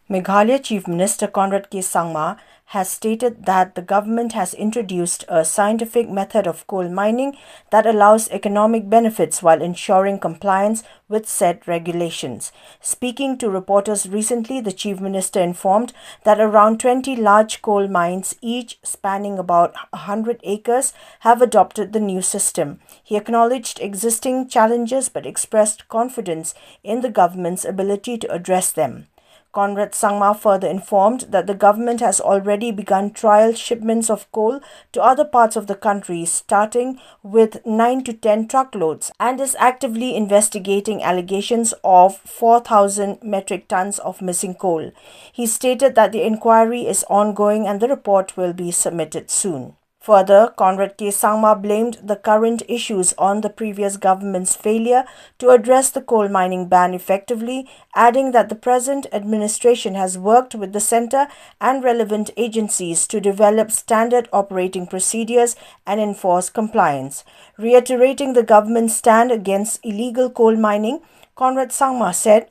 Meghalaya Chief Minister Conrad K. Sangma has stated that the government has introduced a scientific method of coal mining that allows economic benefits while ensuring compliance with set regulations. Speaking to reporters recently, the Chief Minister informed that around 20 large coal mines, each spanning about 100 acres, have adopted the new system. He acknowledged existing challenges but expressed confidence in the government's ability to address them. Conrad Sangma further informed that the government has already begun trial shipments of coal to other parts of the country, starting with 9 to 10 truckloads, and is actively investigating allegations of 4,000 metric tons of missing coal. He stated that the inquiry is ongoing and the report will be submitted soon. Further, Conrad K. Sangma blamed the current issues on the previous government's failure to address the coal mining ban effectively, adding that the present administration has worked with the centre and relevant agencies to develop standard operating procedures and enforce compliance. Reiterating the government's stand against illegal coal mining, Conrad Sangma said,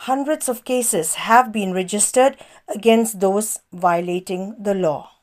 hundreds of cases have been registered against those violating the law.